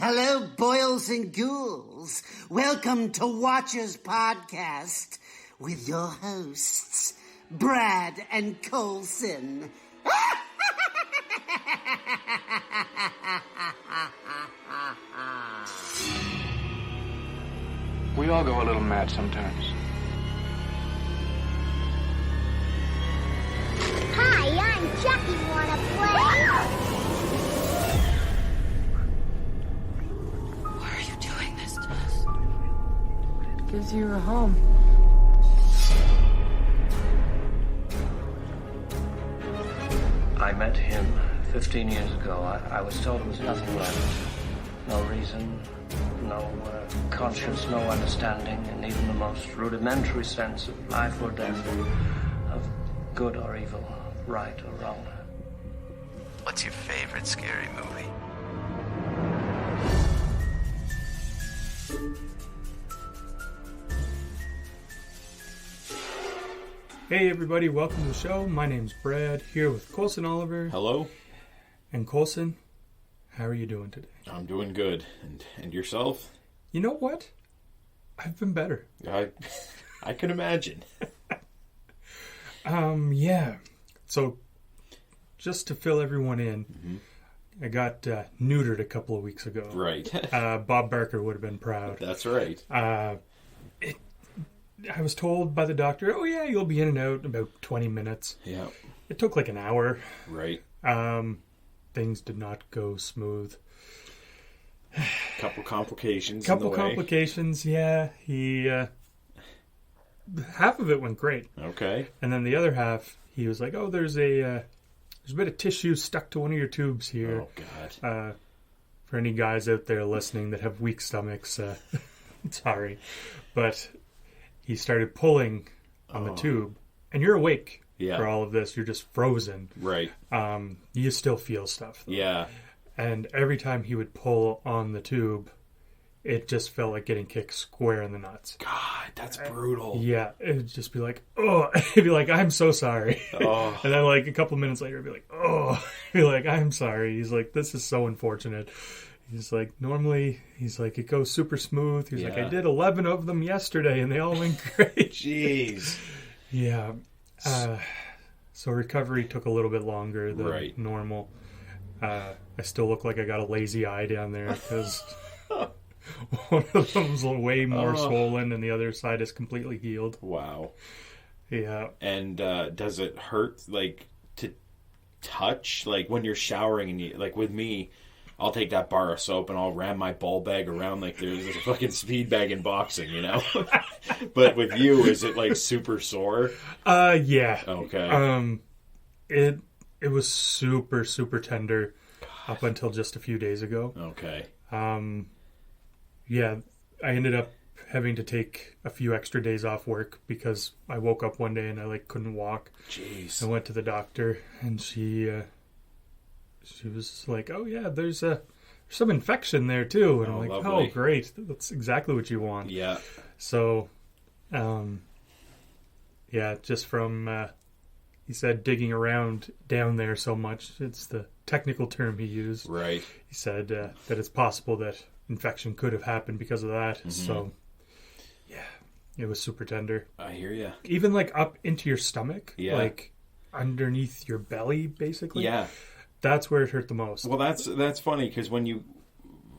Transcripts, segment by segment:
Hello, boils and ghouls. Welcome to Watchers Podcast with your hosts, Brad and Coulson. We all go a little mad sometimes. Hi, I'm Chucky. Wanna play? Why are you doing this to us? Gives you a home. I met him 15 years ago. I was told there was nothing left. No reason, no conscience, no understanding, and even the most rudimentary sense of life or death, of good or evil, right or wrong. What's your favorite scary movie? Hey everybody, welcome to the show. My name's Brad, here with Coulson Oliver. Hello. And Coulson, how are you doing today? I'm doing good. And yourself? You know what? I've been better. I can imagine. Yeah. So, just to fill everyone in, I got neutered a couple of weeks ago. Right. Bob Barker would have been proud. That's right. I was told by the doctor, oh yeah, you'll be in and out in about 20 minutes. Yeah. It took like an hour. Right. Things did not go smooth. Couple complications. Complications, yeah. He half of it went great. Okay. And then the other half, he was like, oh, there's a bit of tissue stuck to one of your tubes here. Oh, God. For any guys out there listening that have weak stomachs, sorry. But he started pulling on the tube. And you're awake for all of this. You're just frozen. Right. You still feel stuff, though. Yeah. And every time he would pull on the tube, it just felt like getting kicked square in the nuts. God, that's brutal. Yeah, it would just be like, oh, it'd be like, I'm so sorry. Oh. And then like a couple minutes later, it'd be like, oh, be like, I'm sorry. He's like, this is so unfortunate. He's like, normally, he's like, it goes super smooth. He's like, I did 11 of them yesterday and they all went great. Jeez. Yeah. So recovery took a little bit longer than normal. I still look like I got a lazy eye down there because one of them's way more swollen and the other side is completely healed. Wow. Yeah. And does it hurt, like, to touch? Like, when you're showering and you, like, with me, I'll take that bar of soap and I'll ram my ball bag around like there's a fucking speed bag in boxing, you know? But with you, is it, like, super sore? Yeah. Okay. It was super, super tender up until just a few days ago. Okay. Yeah, I ended up having to take a few extra days off work because I woke up one day and I couldn't walk. Jeez. I went to the doctor and she was like, "Oh yeah, there's some infection there too." And I'm like, lovely. "Oh great, that's exactly what you want." Yeah. So, yeah, just from he said digging around down there so much, it's the technical term he used. Right. He said that it's possible that infection could have happened because of that. Mm-hmm. So, yeah, it was super tender. I hear you. Even like up into your stomach, yeah, like underneath your belly, basically. Yeah, that's where it hurt the most. Well, that's funny because when you,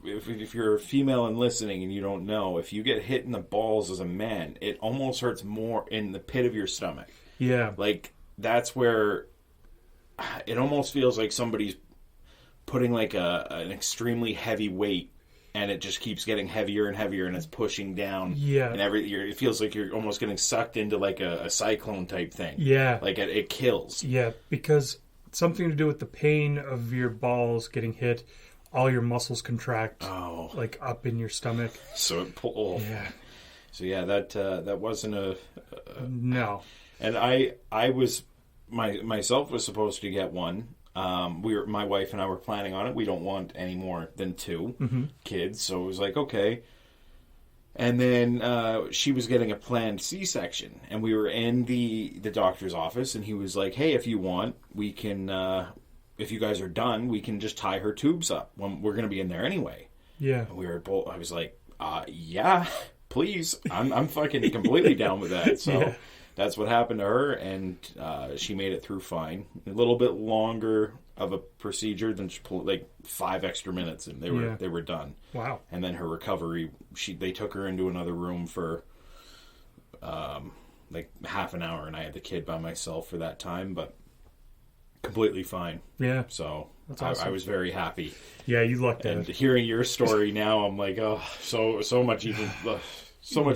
if you're a female and listening and you don't know, if you get hit in the balls as a man, it almost hurts more in the pit of your stomach. Yeah, like that's where it almost feels like somebody's putting like an extremely heavy weight. And it just keeps getting heavier and heavier, and it's pushing down. Yeah, and it feels like you're almost getting sucked into like a cyclone type thing. Yeah, like it kills. Yeah, because it's something to do with the pain of your balls getting hit. All your muscles contract. Oh, like up in your stomach. So it pulls. Yeah. So yeah, that wasn't a no. And I was myself was supposed to get one. My wife and I were planning on it. We don't want any more than 2 kids, so it was like, okay. And then she was getting a planned C-section, and we were in the doctor's office, and he was like, hey, if you want, we can, if you guys are done, we can just tie her tubes up. We're going to be in there anyway. Yeah. And we were both, I was like, yeah, please. I'm fucking completely down with that. So that's what happened to her, and she made it through fine. A little bit longer of a procedure than like 5 extra minutes, and they were done. Wow. And then her recovery, they took her into another room for like half an hour, and I had the kid by myself for that time, but completely fine. Yeah. So that's awesome. I was very happy. Yeah, you lucked out. And hearing your story now, I'm like, oh, so much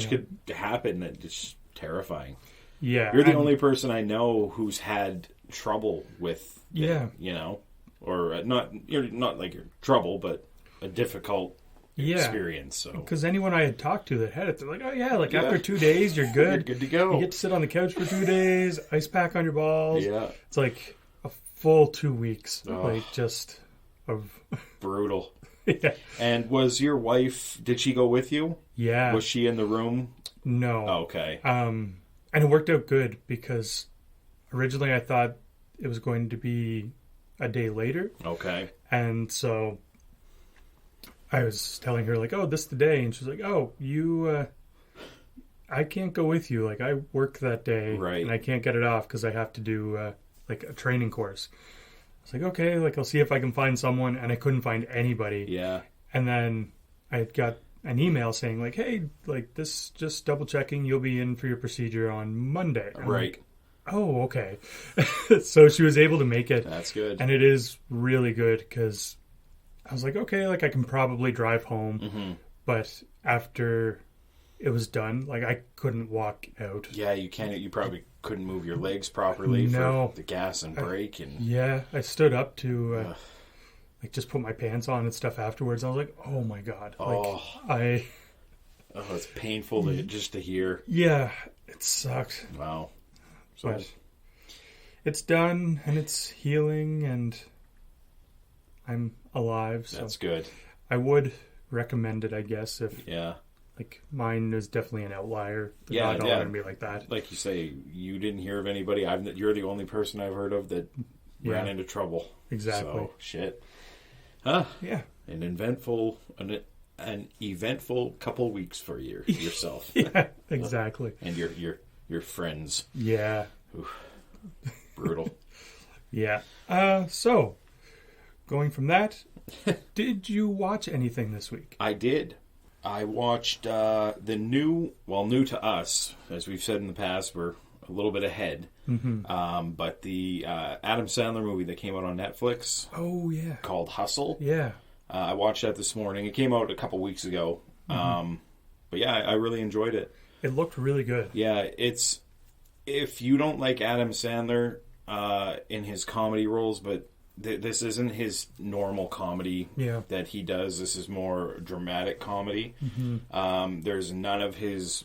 could happen that it's terrifying. Yeah. You're the only person I know who's had trouble with it, you know, or you're not like your trouble, but a difficult experience. So because anyone I had talked to that had it, they're like, oh yeah, like after 2 days you're good. You're good to go. You get to sit on the couch for 2 days, ice pack on your balls. Yeah. It's like a full 2 weeks, like just of brutal. Yeah. And was your wife, did she go with you? Yeah. Was she in the room? No. Oh, okay. And it worked out good because originally I thought it was going to be a day later. Okay. And so I was telling her, like, oh, this is the day. And she's like, oh, you, I can't go with you. Like, I work that day. Right. And I can't get it off because I have to do, like, a training course. I was like, okay, like, I'll see if I can find someone. And I couldn't find anybody. Yeah. And then I got an email saying, like, hey, like, this, just double checking, you'll be in for your procedure on Monday. I'm right. Like, oh, okay. So she was able to make it. That's good. And it is really good because I was like, okay, like I can probably drive home. Mm-hmm. But after it was done, like I couldn't walk out. Yeah, you can't. You probably couldn't move your legs properly for the gas and brake. Yeah, I stood up to like just put my pants on and stuff afterwards. I was like, oh my God. Oh. Like, it's painful to hear. Yeah, it sucked. Wow. But it's done and it's healing and I'm alive. So that's good. I would recommend it, I guess, if like mine is definitely an outlier. They're not all gonna be like that. Like you say, you didn't hear of anybody. You're the only person I've heard of that ran into trouble. Exactly. So, shit. Huh? Yeah. An eventful couple weeks for yourself. Yeah, exactly. And your friends. Yeah. Oof. Brutal. Yeah. So, going from that, did you watch anything this week? I did. I watched the new to us, as we've said in the past, we're a little bit ahead. Mm-hmm. But the Adam Sandler movie that came out on Netflix. Oh, yeah. Called Hustle. Yeah. I watched that this morning. It came out a couple weeks ago. Mm-hmm. But yeah, I really enjoyed it. It looked really good. Yeah, if you don't like Adam Sandler in his comedy roles, but this isn't his normal comedy that he does. This is more dramatic comedy. Mm-hmm. There's none of his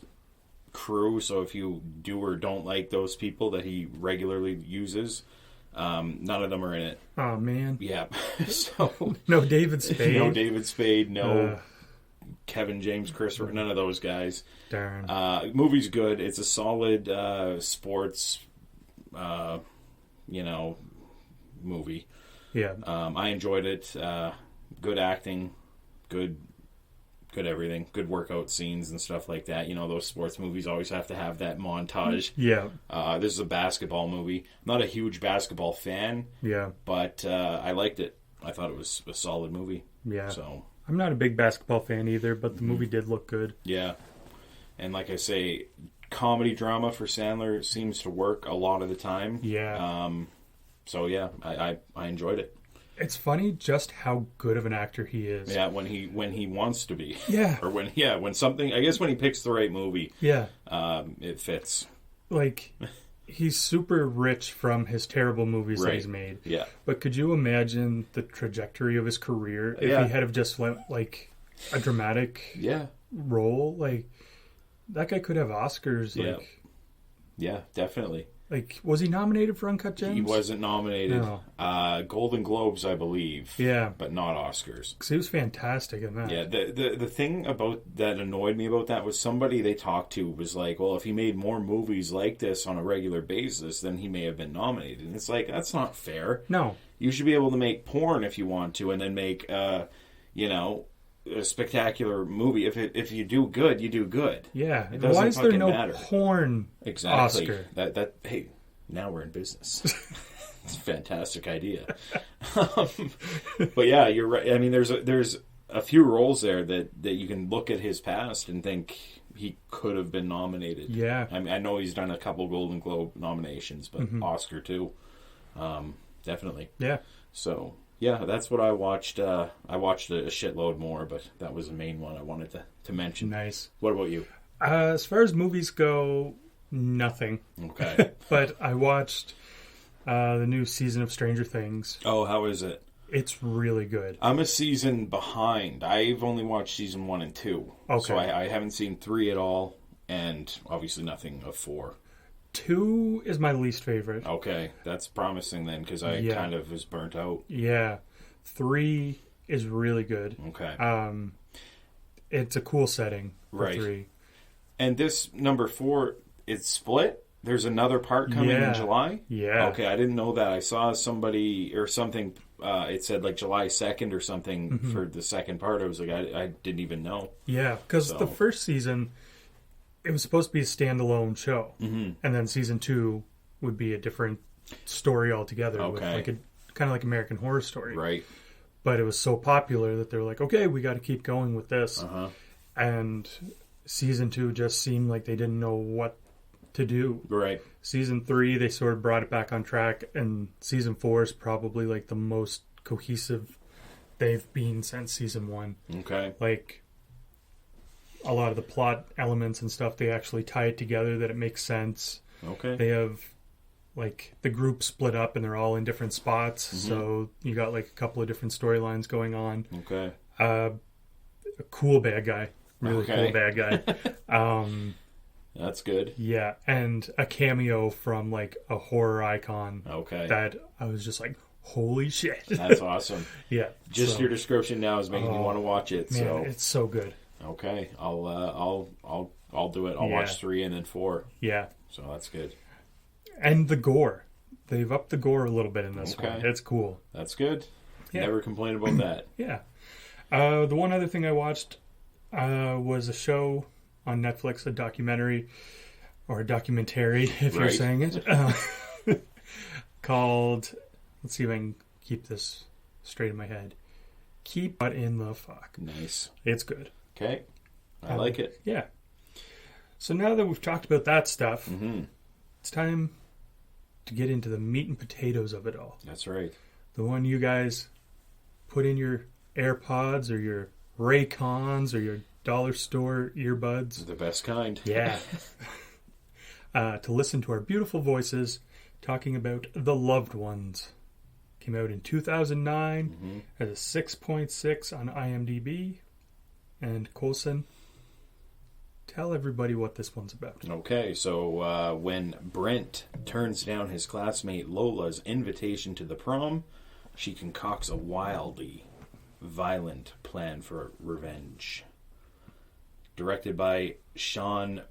crew, so if you do or don't like those people that he regularly uses, none of them are in it. Oh, man. Yeah. So no David Spade. No David Spade. No Kevin James, none of those guys. Darn. Movie's good. It's a solid sports, movie. Yeah. I enjoyed it. Good acting, good everything. Good workout scenes and stuff like that. You know, those sports movies always have to have that montage. Yeah. This is a basketball movie. I'm not a huge basketball fan. Yeah. But I liked it. I thought it was a solid movie. Yeah. So I'm not a big basketball fan either, but the movie did look good. Yeah. And like I say, comedy drama for Sandler seems to work a lot of the time. Yeah. So yeah, I enjoyed it. It's funny just how good of an actor he is. Yeah, when he wants to be. Yeah. Or when something, I guess when he picks the right movie. Yeah. It fits. Like, he's super rich from his terrible movies that he's made. Yeah. But could you imagine the trajectory of his career if he had have just went like a dramatic role? Like, that guy could have Oscars. Like, yeah, definitely. Like, was he nominated for Uncut Gems? He wasn't nominated. No. Golden Globes, I believe. Yeah. But not Oscars. Because he was fantastic in that. Yeah, the thing about that annoyed me about that was somebody they talked to was like, well, if he made more movies like this on a regular basis, then he may have been nominated. And it's like, that's not fair. No. You should be able to make porn if you want to, and then make, a spectacular movie. If you do good, you do good. Yeah. It doesn't Why is there fucking no matter. porn Exactly. Oscar? Hey, now we're in business. It's a fantastic idea. But yeah, you're right. I mean, there's a few roles there that you can look at his past and think he could have been nominated. Yeah. I mean, I know he's done a couple Golden Globe nominations, but Oscar too. Definitely. Yeah. So yeah, that's what I watched. I watched a shitload more, but that was the main one I wanted to mention. Nice. What about you? As far as movies go, nothing. Okay. But I watched the new season of Stranger Things. Oh, how is it? It's really good. I'm a season behind. I've only watched season 1 and 2. Okay. So I haven't seen 3 at all, and obviously nothing of 4. 2 is my least favorite. Okay, that's promising then, because I kind of was burnt out. Yeah. 3 is really good. Okay. It's a cool setting for Right. 3. And this number 4, it's split? There's another part coming in July? Yeah. Okay, I didn't know that. I saw somebody or something, it said like July 2nd or something for the second part. I was like, I didn't even know. Yeah, because the first season, it was supposed to be a standalone show. Mm-hmm. And then season 2 would be a different story altogether. With like kind of like American Horror Story. Right. But it was so popular that they were like, okay, we got to keep going with this. And season 2 just seemed like they didn't know what to do. Right. Season 3, they sort of brought it back on track, and season 4 is probably like the most cohesive they've been since season 1. Okay. Like, a lot of the plot elements and stuff, they actually tie it together that it makes sense. Okay. They have, like, the group split up and they're all in different spots, so you got like a couple of different storylines going on. Okay. A cool bad guy. Really cool bad guy. That's good. Yeah, and a cameo from like a horror icon. Okay. That I was just like, holy shit. That's awesome. Yeah. Just your description now is making me want to watch it. Man, so it's so good. okay, I'll do it. I'll watch 3 and then 4. Yeah. So that's good. And the gore. They've upped the gore a little bit in this one. It's cool. That's good. Yeah. Never complain about that. Yeah. The one other thing I watched was a show on Netflix, a documentary, or a documentary, if you're saying it, called, let's see if I can keep this straight in my head, Keep What in the Fuck. Nice. It's good. Okay. I like it. Yeah. So now that we've talked about that stuff, it's time to get into the meat and potatoes of it all. That's right. The one you guys put in your AirPods or your Raycons or your dollar store earbuds. The best kind. Yeah. To listen to our beautiful voices talking about The Loved Ones. Came out in 2009. Has a 6.6 on IMDb. And Coulson, tell everybody what this one's about. Okay, so when Brent turns down his classmate Lola's invitation to the prom, she concocts a wildly violent plan for revenge. Directed by Sean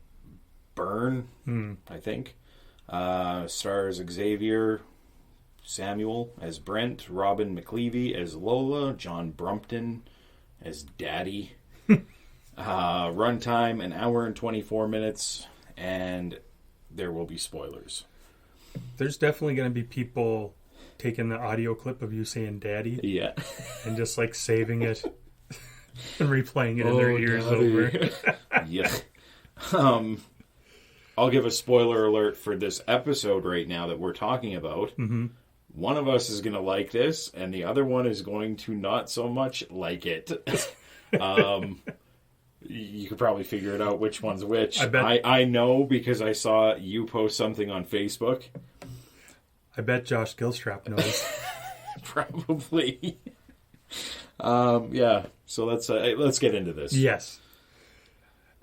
Byrne, I think. Stars Xavier Samuel as Brent, Robin McLeavy as Lola, John Brumpton as Daddy. Runtime, 1 hour and 24 minutes, and there will be spoilers. There's definitely going to be people taking the audio clip of you saying Daddy. Yeah. And just like saving it and replaying it in their ears over. Yeah. I'll give a spoiler alert for this episode right now that we're talking about. One of us is going to like this, and the other one is going to not so much like it. You could probably figure it out which one's which. I know because I saw you post something on Facebook. I bet Josh Gilstrap knows. Probably. Yeah. So let's get into this. Yes.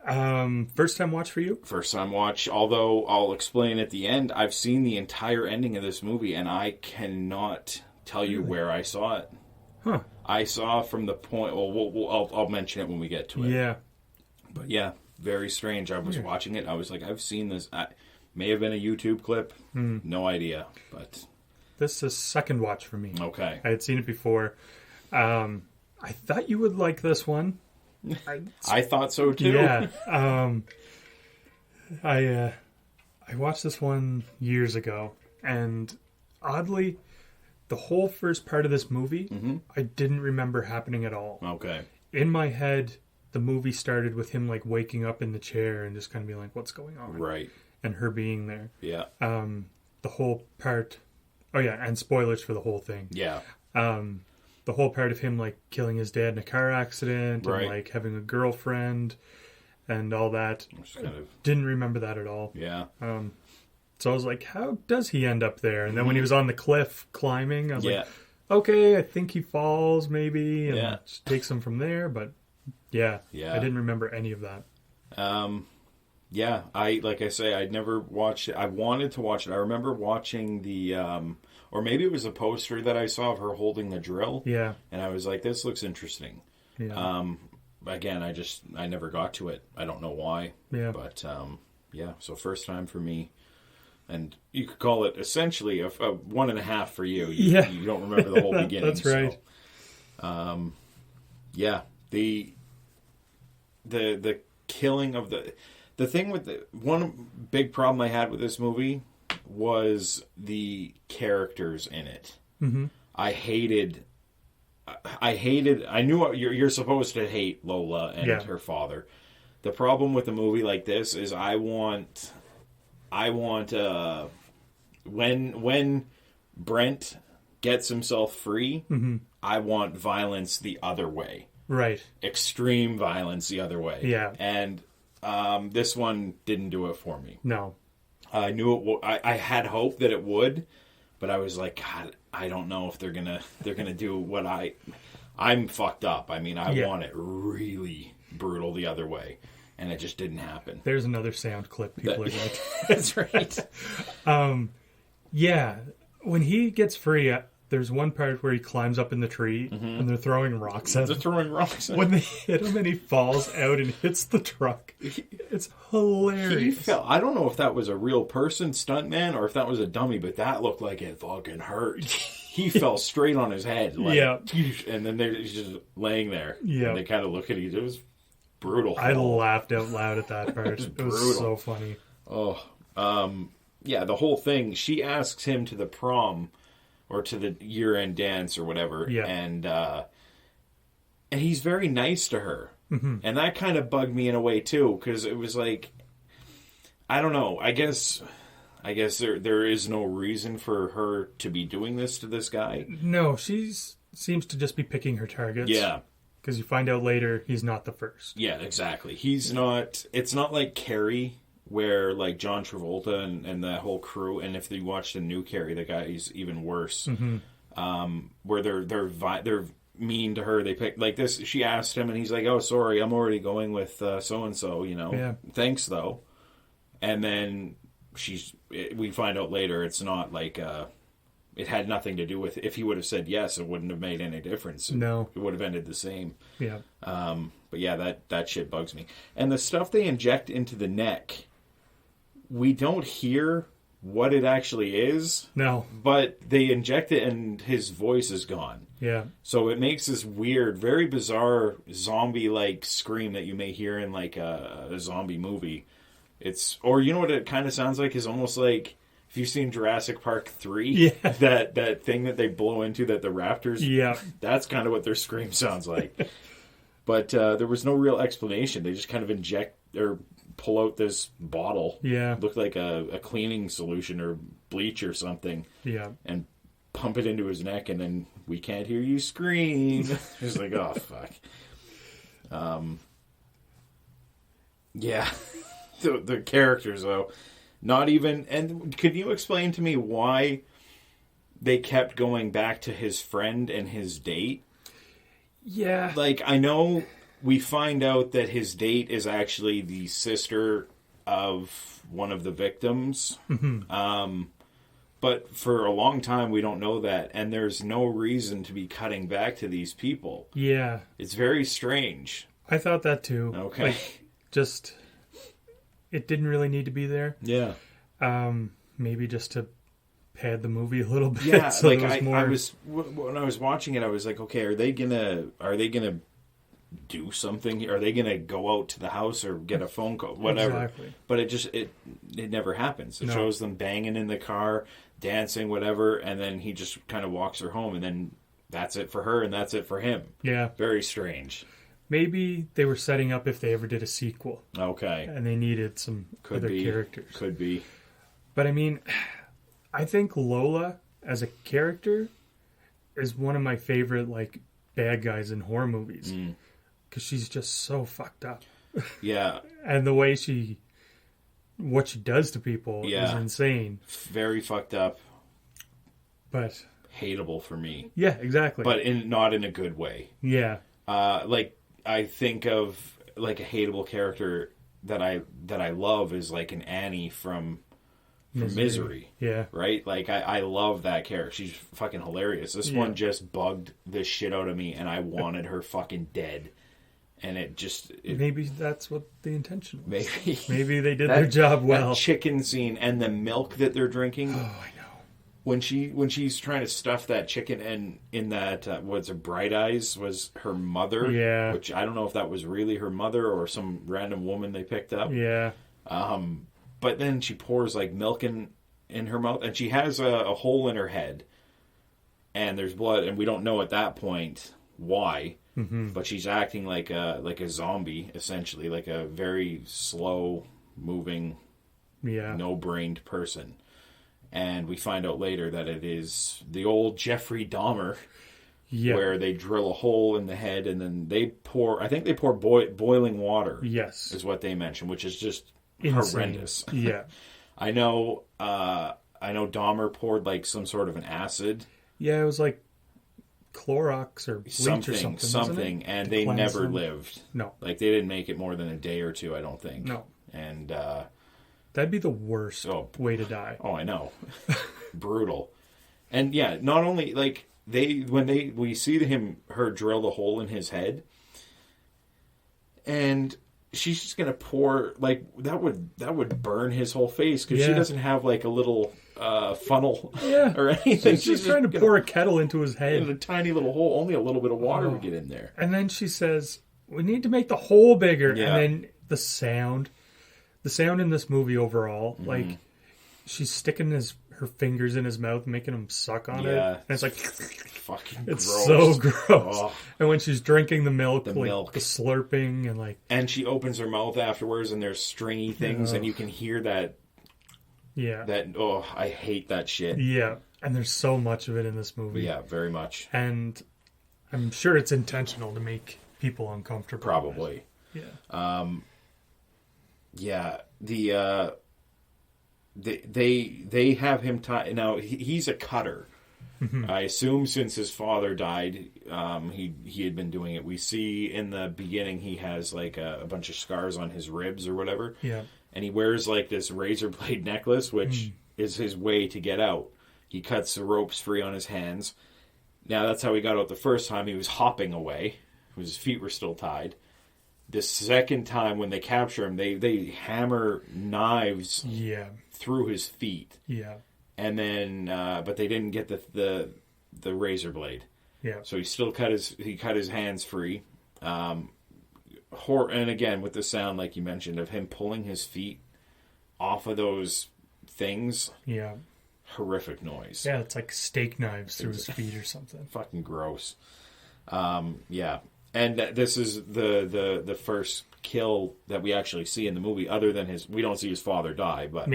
First time watch for you? First time watch, although I'll explain at the end. I've seen the entire ending of this movie, and I cannot tell you where I saw it. Huh. I saw from the point... Well, I'll mention it when we get to it. Yeah. But yeah, very strange. I was watching it. I was like, I've seen this. May have been a YouTube clip. No idea. But this is second watch for me. Okay. I had seen it before. I I thought you would like this one. I thought so too. Yeah. I watched this one years ago, and oddly, the whole first part of this movie, I didn't remember happening at all. Okay. In my head, the movie started with him like waking up in the chair and just kind of being like, "What's going on?" Right. And her being there. Yeah. The whole part. Oh yeah, and spoilers for the whole thing. Yeah. The whole part of him like killing his dad in a car accident Right. and like having a girlfriend and all that. Didn't remember that at all. Yeah. So I was like, how does he end up there? And then when he was on the cliff climbing, I was Yeah. like, okay, I think he falls maybe and Yeah. just takes him from there. But yeah, Yeah. I didn't remember any of that. Yeah, like I say, I'd never watched it. I wanted to watch it. I remember watching the, or maybe it was a poster that I saw of her holding the drill. Yeah. And I was like, this looks interesting. Yeah. Again, I never got to it. I don't know why. Yeah. But, yeah, so first time for me. And you could call it essentially a 1.5 for you. Yeah. You don't remember the whole beginning. That's right. So, yeah. The killing of the thing with one big problem I had with this movie was the characters in it. Mm-hmm. I knew you're supposed to hate Lola and her father. The problem with a movie like this is I want when Brent gets himself free, I want violence the other way. Right. Extreme violence the other way. Yeah. And this one didn't do it for me. No. I knew it. I had hope that it would, but I was like, God, I don't know if they're gonna do what I'm fucked up. I mean, I want it really brutal the other way, and it just didn't happen. There's another sound clip people are like. That's right. Yeah, when he gets free, there's one part where he climbs up in the tree and they're throwing rocks at him. They're throwing rocks at him. When they hit him and he falls out and hits the truck. It's hilarious. I don't know if that was a real person stuntman or if that was a dummy, but that looked like it fucking hurt. He fell straight on his head. Like, yeah. And then he's just laying there. Yeah. And they kind of look at each other. It was brutal. I laughed out loud at that part. It was so funny. Oh, yeah, the whole thing. She asks him to the prom or to the year-end dance or whatever, and he's very nice to her, and that kind of bugged me in a way too, because it was like, I don't know. I guess there is no reason for her to be doing this to this guy. No, she seems to just be picking her targets. Yeah. Because you find out later he's not the first. Yeah, exactly. He's not. It's not like Carrie, where like John Travolta and that whole crew. And if you watch the new Carrie, the guy's even worse. Where they're mean to her. They pick like this. She asked him, and he's like, "Oh, sorry, I'm already going with so and so. You know, thanks though." And then we find out later it's not like. It had nothing to do with... If he would have said yes, it wouldn't have made any difference. No. It would have ended the same. Yeah. But yeah, that shit bugs me. And the stuff they inject into the neck, we don't hear what it actually is. No. But they inject it and his voice is gone. Yeah. So it makes this weird, very bizarre zombie-like scream that you may hear in like a zombie movie. Or you know what it kind of sounds like? Is almost like... If you've seen Jurassic Park 3, that thing that they blow into that the raptors, that's kind of what their scream sounds like. But there was no real explanation. They just kind of inject or pull out this bottle. Yeah. Looked like a cleaning solution or bleach or something. Yeah. And pump it into his neck, and then we can't hear you scream. It's like, oh, fuck. Yeah. The characters, though. Not even... And could you explain to me why they kept going back to his friend and his date? Yeah. Like, I know we find out that his date is actually the sister of one of the victims. But for a long time, we don't know that. And there's no reason to be cutting back to these people. Yeah. It's very strange. I thought that too. Okay. Like, just... It didn't really need to be there. Yeah. Maybe just to pad the movie a little bit. Yeah, so like I was when I was watching it, I was like, okay, are they gonna do something? Are they gonna go out to the house or get a phone call, whatever? Exactly. But it never happens. It shows them banging in the car, dancing, whatever, and then he just kind of walks her home, and then that's it for her, and that's it for him. Yeah, very strange. Maybe they were setting up if they ever did a sequel. Okay, and they needed some other characters. Could be. But I mean, I think Lola as a character is one of my favorite like bad guys in horror movies because she's just so fucked up. Yeah, and the way what she does to people is insane. Very fucked up, but hateable for me. Yeah, exactly. But not in a good way. Yeah. Like I think of like a hateable character that I love is like an Annie from Misery. Yeah. Right? Like, I love that character. She's fucking hilarious. This one just bugged the shit out of me, and I wanted her fucking dead. And maybe that's what the intention was. Maybe they did their job well. That chicken scene and the milk that they're drinking. Oh, I know. When she's trying to stuff that chicken, and in that, what's it, Bright Eyes was her mother. Yeah. Which I don't know if that was really her mother or some random woman they picked up. Yeah. But then she pours like milk in her mouth, and she has a hole in her head, and there's blood, and we don't know at that point why. Mm-hmm. But she's acting like a zombie, essentially, like a very slow moving, no-brained person. And we find out later that it is the old Jeffrey Dahmer, where they drill a hole in the head, and then they pour boiling water. Yes, is what they mention, which is just insane. Horrendous. Yeah. I know Dahmer poured like some sort of an acid. Yeah, it was like Clorox or bleach or something, and they never lived. No. Like they didn't make it more than a day or two, I don't think. No. And that'd be the worst way to die. Oh, I know. Brutal. And yeah, not only like we see her drill the hole in his head, and she's just gonna pour like that would burn his whole face because she doesn't have like a little funnel or anything. She's trying to pour a kettle into his head in a tiny little hole. Only a little bit of water would get in there. And then she says, "We need to make the hole bigger." Yeah. And then the sound in this movie overall, like she's sticking her fingers in his mouth, making him suck on it, and it's like fucking it's gross. So gross. Oh. And when she's drinking the milk, the slurping and like, and she opens her mouth afterwards, and there's stringy things, and you can hear that. Yeah. I hate that shit. Yeah, and there's so much of it in this movie. Yeah, very much. And I'm sure it's intentional to make people uncomfortable. Probably. Yeah. Yeah. They have him tied. Now he's a cutter. Mm-hmm. I assume since his father died, he had been doing it. We see in the beginning he has like a bunch of scars on his ribs or whatever. Yeah. And he wears like this razor blade necklace, which is his way to get out. He cuts the ropes free on his hands. Now that's how he got out the first time. He was hopping away. His feet were still tied. The second time when they capture him, they hammer knives through his feet. Yeah. And then, but they didn't get the razor blade. Yeah. So he cut his hands free. And again, with the sound, like you mentioned, of him pulling his feet off of those things. Yeah. Horrific noise. Yeah, it's like steak knives through his feet or something. Fucking gross. Yeah. And this is the first kill that we actually see in the movie, other than we don't see his father die, but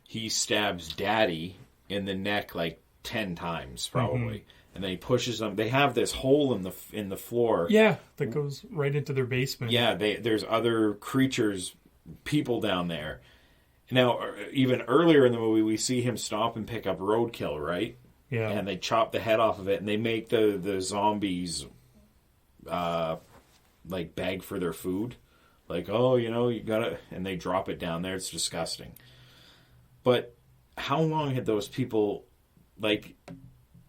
he stabs Daddy in the neck like 10 times probably, and then he pushes them. They have this hole in the floor, that goes right into their basement. Yeah, there's other creatures, people down there. Now, even earlier in the movie, we see him stop and pick up roadkill, right? Yeah, and they chop the head off of it, and they make the zombies like beg for their food, like, oh, you gotta, and they drop it down there. It's disgusting. But how long had those people, like,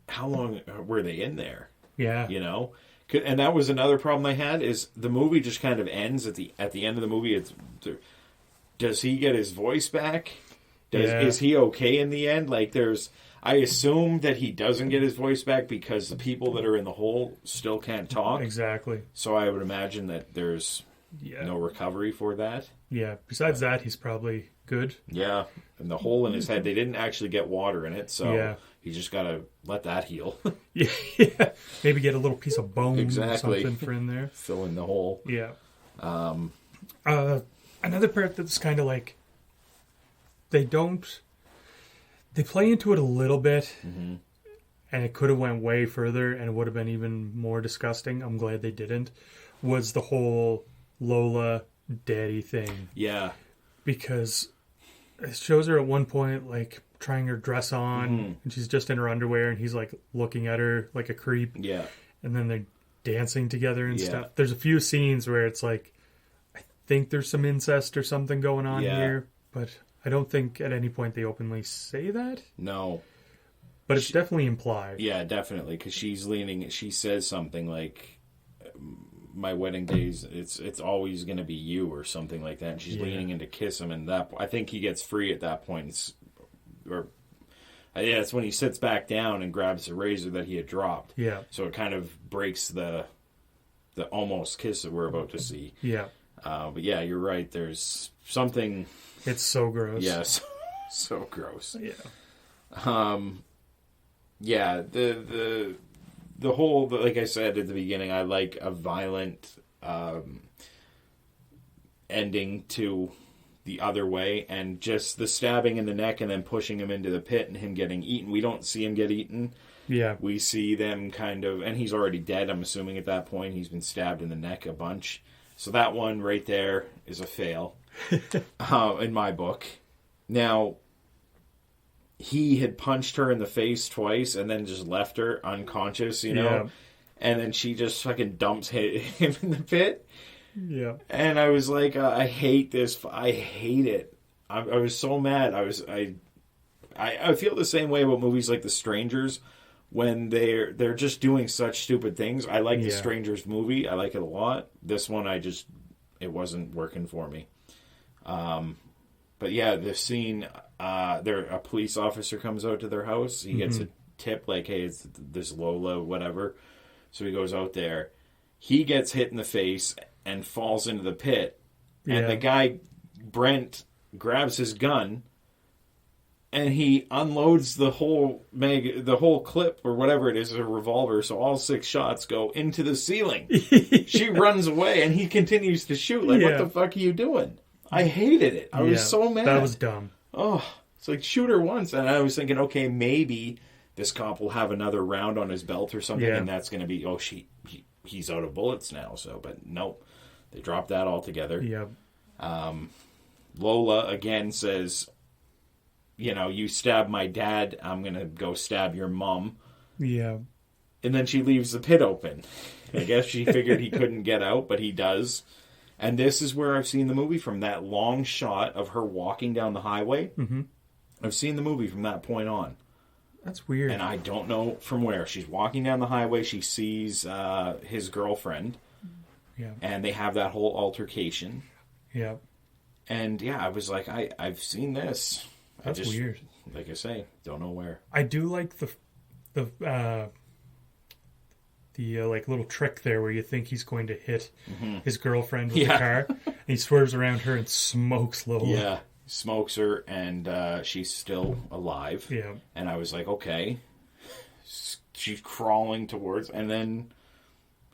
how long were they in there? Yeah, and that was another problem I had, is the movie just kind of ends at the end of the movie. Does he get his voice back? Is he okay in the end? Like, I assume that he doesn't get his voice back because the people that are in the hole still can't talk. Exactly. So I would imagine that there's no recovery for that. Yeah. Besides that, he's probably good. Yeah. And the hole in his head, they didn't actually get water in it, so he just got to let that heal. Yeah. Maybe get a little piece of bone or something for in there. Fill in the hole. Yeah. Another part that's kind of like, they play into it a little bit, and it could have went way further and it would have been even more disgusting. I'm glad they didn't. Was the whole Lola daddy thing. Yeah. Because it shows her at one point, like, trying her dress on, and she's just in her underwear, and he's, like, looking at her like a creep. Yeah. And then they're dancing together and stuff. There's a few scenes where it's like, I think there's some incest or something going on here, but I don't think at any point they openly say that. No. But it's definitely implied. Yeah, definitely, because she says something like, my wedding days, it's always going to be you, or something like that. And she's leaning in to kiss him, and I think he gets free at that point. It's when he sits back down and grabs the razor that he had dropped. Yeah. So it kind of breaks the almost kiss that we're about to see. Yeah. But yeah, you're right. There's something. It's so gross. Yes. So gross. Yeah. Yeah. The whole, like I said at the beginning, I like a violent ending to the other way, and just the stabbing in the neck and then pushing him into the pit and him getting eaten. We don't see him get eaten. Yeah. We see them kind of, and he's already dead, I'm assuming at that point. He's been stabbed in the neck a bunch. So that one right there is a fail in my book. Now, he had punched her in the face twice and then just left her unconscious, you know? Yeah. And then she just fucking dumps him in the pit. Yeah. And I was like, I hate this. I hate it. I was so mad. I feel the same way about movies like The Strangers, when they're just doing such stupid things. I like The Strangers movie. I like it a lot. This one, it wasn't working for me. But yeah, the scene, a police officer comes out to their house. He gets a tip like, hey, it's this Lola, whatever. So he goes out there. He gets hit in the face and falls into the pit. And the guy, Brent, grabs his gun and he unloads the whole clip or whatever it is, a revolver. So all 6 shots go into the ceiling. She runs away and he continues to shoot. Like, what the fuck are you doing? I hated it. I was so mad. That was dumb. Oh, it's like, shoot her once. And I was thinking, okay, maybe this cop will have another round on his belt or something, and that's going to be, he's out of bullets now. So, but nope. They dropped that altogether. Yeah. Lola, again, says, you stabbed my dad, I'm going to go stab your mom. Yeah. And then she leaves the pit open. I guess she figured he couldn't get out, but he does. And this is where I've seen the movie from, that long shot of her walking down the highway. Mm-hmm. I've seen the movie from that point on. That's weird. And I don't know from where. She's walking down the highway. She sees his girlfriend. Yeah. And they have that whole altercation. Yeah. And yeah, I was like, I've seen this. That's weird. Like I say, don't know where. I do like the like little trick there where you think he's going to hit his girlfriend with the car, and he swerves around her and smokes Lola. Yeah, smokes her, and she's still alive. Yeah, and I was like, okay, she's crawling towards, and then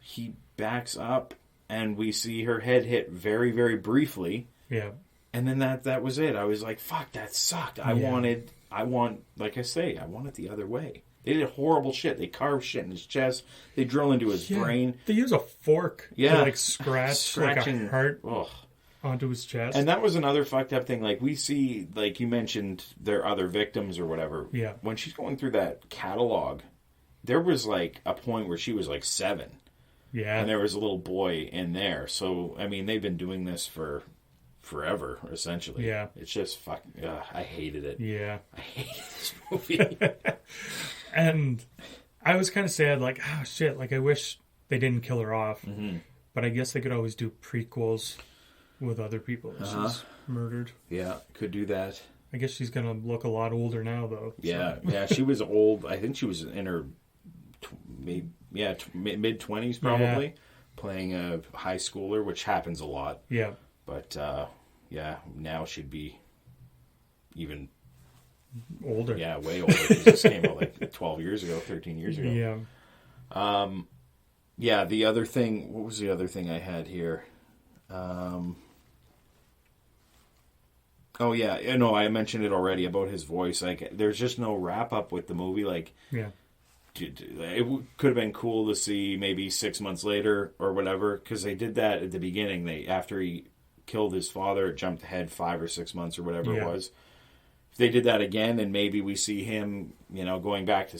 he backs up, and we see her head hit very, very briefly. Yeah, and then that was it. I was like, fuck, that sucked. I want, like I say, I want it the other way. They did horrible shit. They carved shit in his chest. They drill into his brain. They use a fork to like scratching like a heart onto his chest. And that was another fucked up thing. Like, we see, like you mentioned, their other victims or whatever. Yeah. When she's going through that catalog, there was like a point where she was like 7. Yeah. And there was a little boy in there. So, I mean, they've been doing this for forever, essentially. Yeah. It's just fucking... I hated it. Yeah. I hated this movie. And I was kind of sad, like, oh, shit, like, I wish they didn't kill her off. Mm-hmm. But I guess they could always do prequels with other people she's murdered. Yeah, could do that. I guess she's gonna look a lot older now, though. Yeah, yeah, she was old. I think she was in her mid-20s probably, playing a high schooler, which happens a lot. Yeah. But, now she'd be even... older. Yeah, way older. This came out like 12 years ago, 13 years ago. Yeah. Yeah, the other thing... What was the other thing I had here? Oh, yeah. No, I mentioned it already about his voice. Like, there's just no wrap-up with the movie. Like, yeah. It could have been cool to see maybe 6 months later or whatever, because they did that at the beginning. After he killed his father, it jumped ahead 5 or 6 months or whatever it was. If they did that again, and maybe we see him, going back to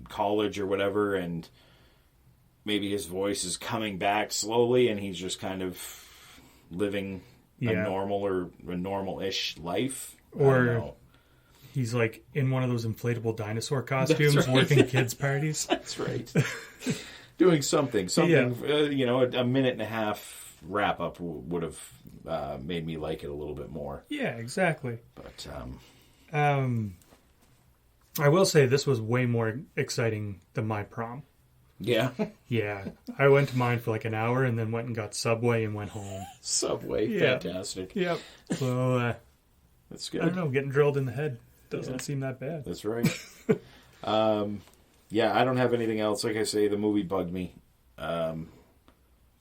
college or whatever, and maybe his voice is coming back slowly, and he's just kind of living a normal-ish life. Or he's like in one of those inflatable dinosaur costumes working kids' parties. That's right. Doing something. A minute and a half wrap-up would have made me like it a little bit more. Yeah, exactly. But, I will say this was way more exciting than my prom. Yeah? Yeah. I went to mine for like an hour and then went and got Subway and went home. Subway, fantastic. Yep. So, that's good. I don't know, getting drilled in the head doesn't seem that bad. That's right. Yeah, I don't have anything else. Like I say, the movie bugged me. Yeah.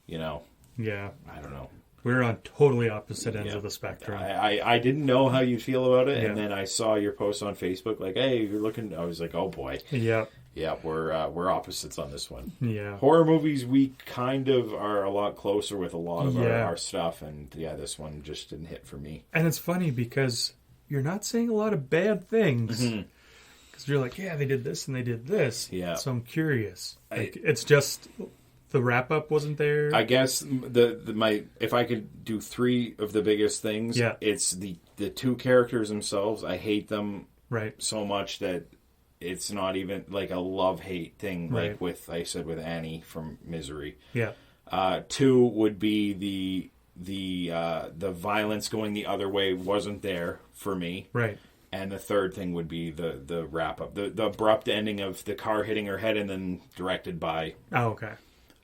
I don't know. We're on totally opposite ends of the spectrum. I didn't know how you'd feel about it, and then I saw your post on Facebook, like, hey, you're looking... I was like, oh, boy. Yeah. Yeah, we're opposites on this one. Yeah. Horror movies, we kind of are a lot closer with a lot of our stuff, and this one just didn't hit for me. And it's funny because you're not saying a lot of bad things. Because you're like, yeah, they did this and they did this. Yeah. So I'm curious. It's just... The wrap-up wasn't there. I guess if I could do three of the biggest things, it's the two characters themselves. I hate them so much that it's not even like a love-hate thing, like with Annie from Misery. Yeah. 2 would be the violence going the other way wasn't there for me. Right. And the third thing would be the wrap-up, the abrupt ending of the car hitting her head and then directed by... Oh, okay.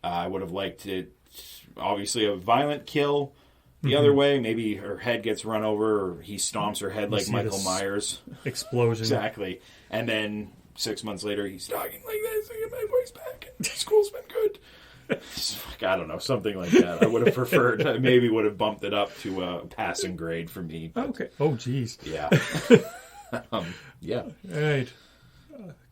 I would have liked it, obviously, a violent kill the other way. Maybe her head gets run over or he stomps her head like Michael Myers. Explosion. Exactly. And then 6 months later, he's talking like this, I get my voice back. School's been good. I don't know, something like that. I would have preferred, maybe would have bumped it up to a passing grade for me. But, okay. Oh, jeez. Yeah. Yeah. All right.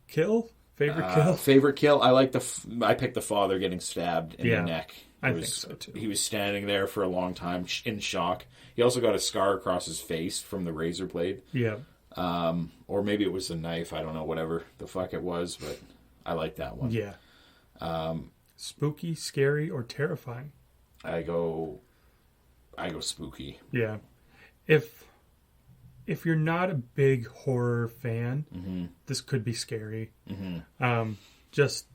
Kill? Favorite kill? Favorite kill? I like I picked the father getting stabbed in the neck. I think so too. He was standing there for a long time in shock. He also got a scar across his face from the razor blade. Yeah. Or maybe it was the knife. I don't know. Whatever the fuck it was, but I like that one. Yeah. Spooky, scary, or terrifying? I go spooky. Yeah. If you're not a big horror fan, this could be scary. Just,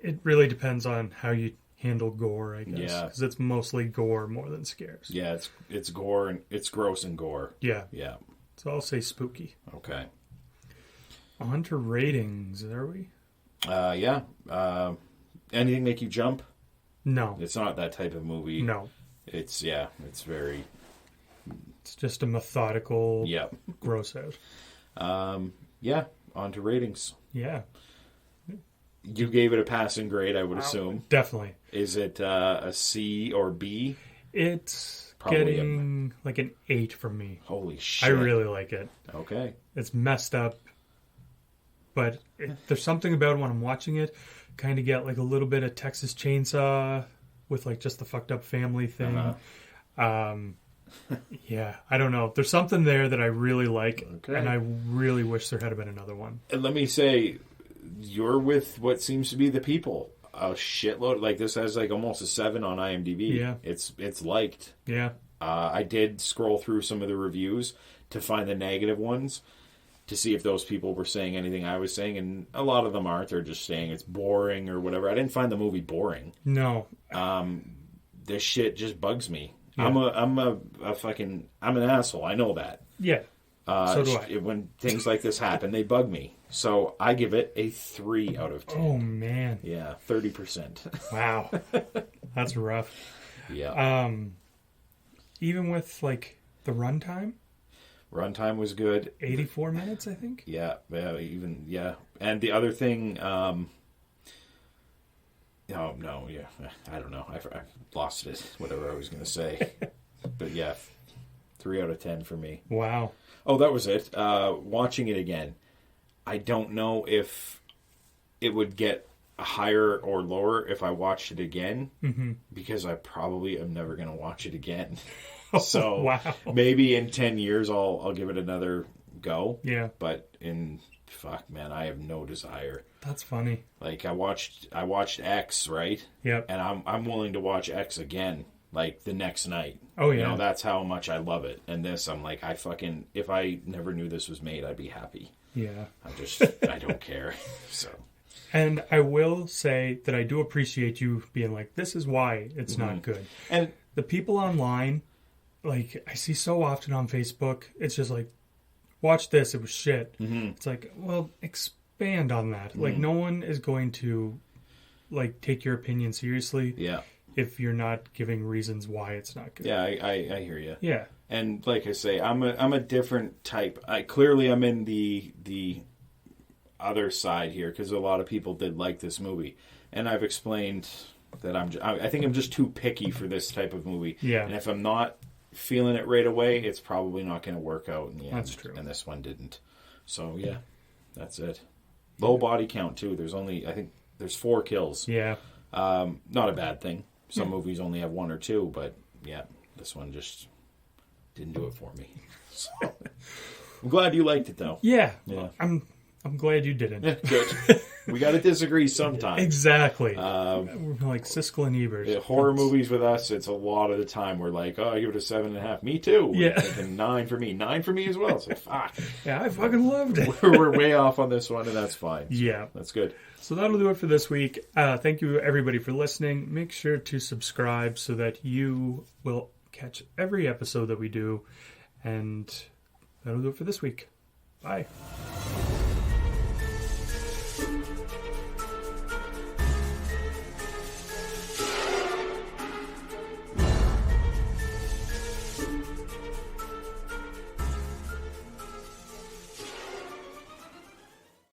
it really depends on how you handle gore, I guess. Yeah. Because it's mostly gore more than scares. Yeah, it's gore, and it's gross and gore. Yeah. Yeah. So I'll say spooky. Okay. On to ratings, are we? Yeah. Anything make you jump? No. It's not that type of movie. No. It's very... It's just a methodical gross out. Yeah, on to ratings. Yeah. You gave it a passing grade, I would assume. Definitely. Is it a C or B? It's Probably getting like an 8 from me. Holy shit. I really like it. Okay. It's messed up, but there's something about it when I'm watching it. Kind of get like a little bit of Texas Chainsaw with like just the fucked up family thing. Yeah, I don't know. There's something there that I really like, and I really wish there had been another one. And let me say, you're with what seems to be the people. A shitload. Like, this has like almost a 7 on IMDb. Yeah. It's liked. Yeah. I did scroll through some of the reviews to find the negative ones to see if those people were saying anything I was saying, and a lot of them aren't. They're just saying it's boring or whatever. I didn't find the movie boring. No. This shit just bugs me. Yeah. I'm an asshole. I know that. Yeah. So do I. When things like this happen, they bug me. So I give it a 3 out of 10. Oh, man. Yeah, 30%. Wow. That's rough. Yeah. Even with, like, the runtime? Runtime was good. 84 minutes, I think? Yeah. And the other thing... I don't know. I lost it. Whatever I was going to say. But yeah, 3 out of 10 for me. Wow. Oh, that was it. Watching it again, I don't know if it would get higher or lower if I watched it again, because I probably am never going to watch it again. So wow. Maybe in 10 years I'll give it another go. Yeah. But man, I have no desire. That's funny. Like I watched X, right? Yep. And I'm willing to watch X again, like the next night. Oh yeah. That's how much I love it. And this, I'm like, if I never knew this was made, I'd be happy. Yeah. I don't care. So. And I will say that I do appreciate you being like, this is why it's not good. And the people online, like I see so often on Facebook, it's just like, watch this, it was shit. It's like, well, expand on that. Like no one is going to like take your opinion seriously. Yeah. If you're not giving reasons why it's not good. Yeah, I hear you. Yeah. And like I say, I'm a different type. I'm in the other side here because a lot of people did like this movie, and I've explained that I think I'm just too picky for this type of movie. Yeah. And if I'm not feeling it right away, it's probably not going to work out in the end. That's true. And this one didn't. So yeah, that's it. Low body count too. I think there's 4 kills. Yeah. Not a bad thing. Some movies only have 1 or 2, but yeah, this one just didn't do it for me. So, I'm glad you liked it though. Yeah. Yeah. I'm glad you didn't. Good. We got to disagree sometime. Exactly. We're like Siskel and Ebert. Horror movies with us, it's a lot of the time we're like, oh, I give it a 7.5. Me too. Yeah. And 9 for me. 9 for me as well. It's like, fuck. Yeah, I fucking loved it. We're way off on this one, and that's fine. Yeah. That's good. So that'll do it for this week. Thank you, everybody, for listening. Make sure to subscribe so that you will catch every episode that we do. And that'll do it for this week. Bye.